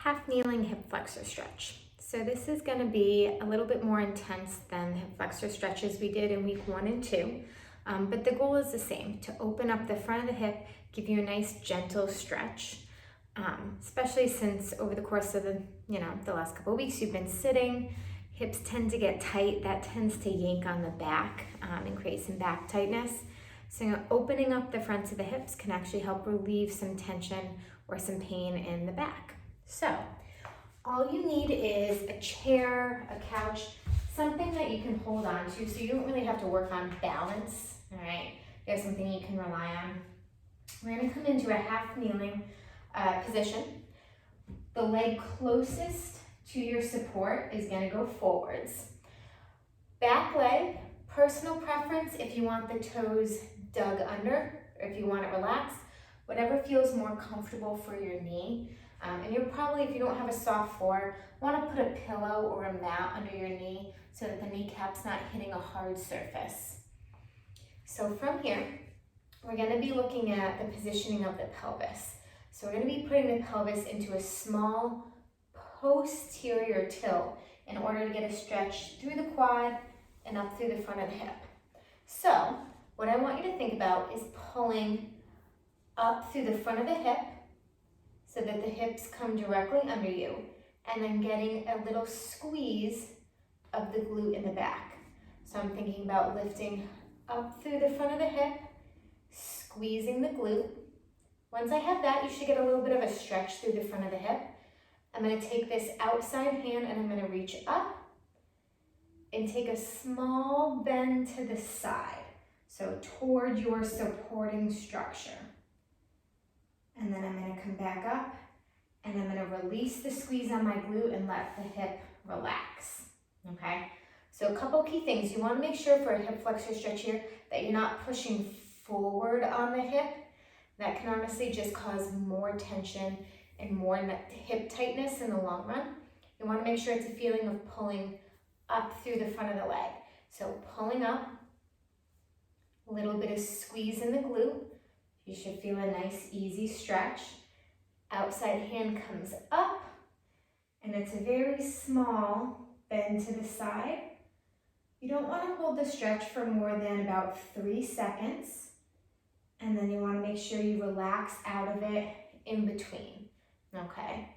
half kneeling hip flexor stretch. So this is going to be a little bit more intense than the hip flexor stretches we did in week 1 and 2, but the goal is the same, to open up the front of the hip, give you a nice gentle stretch, especially since over the course of the last couple of weeks you've been sitting. Hips tend to get tight. That tends to yank on the back and create some back tightness. So opening up the fronts of the hips can actually help relieve some tension or some pain in the back. So all you need is a chair, a couch, something that you can hold on to so you don't really have to work on balance, all right? You have something you can rely on. We're gonna come into a half kneeling position. The leg closest to your support is gonna go forwards. Back leg, personal preference if you want the toes dug under, or if you want it relaxed, whatever feels more comfortable for your knee. And you're probably, if you don't have a soft floor, want to put a pillow or a mat under your knee so that the kneecap's not hitting a hard surface. So from here, we're going to be looking at the positioning of the pelvis. So we're going to be putting the pelvis into a small posterior tilt in order to get a stretch through the quad and up through the front of the hip. So what I want you to think about is pulling up through the front of the hip so that the hips come directly under you, and then getting a little squeeze of the glute in the back. So I'm thinking about lifting up through the front of the hip, squeezing the glute. Once I have that, you should get a little bit of a stretch through the front of the hip. I'm going to take this outside hand and I'm going to reach up and take a small bend to the side, so toward your supporting structure. And then I'm going to come back up and I'm going to release the squeeze on my glute and let the hip relax, okay? So a couple key things. You want to make sure for a hip flexor stretch here that you're not pushing forward on the hip. That can honestly just cause more tension and more hip tightness in the long run. You want to make sure it's a feeling of pulling up through the front of the leg. So pulling up, a little bit of squeeze in the glute. You should feel a nice, easy stretch. Outside hand comes up, and it's a very small bend to the side. You don't want to hold the stretch for more than about 3 seconds, and then you want to make sure you relax out of it in between, okay?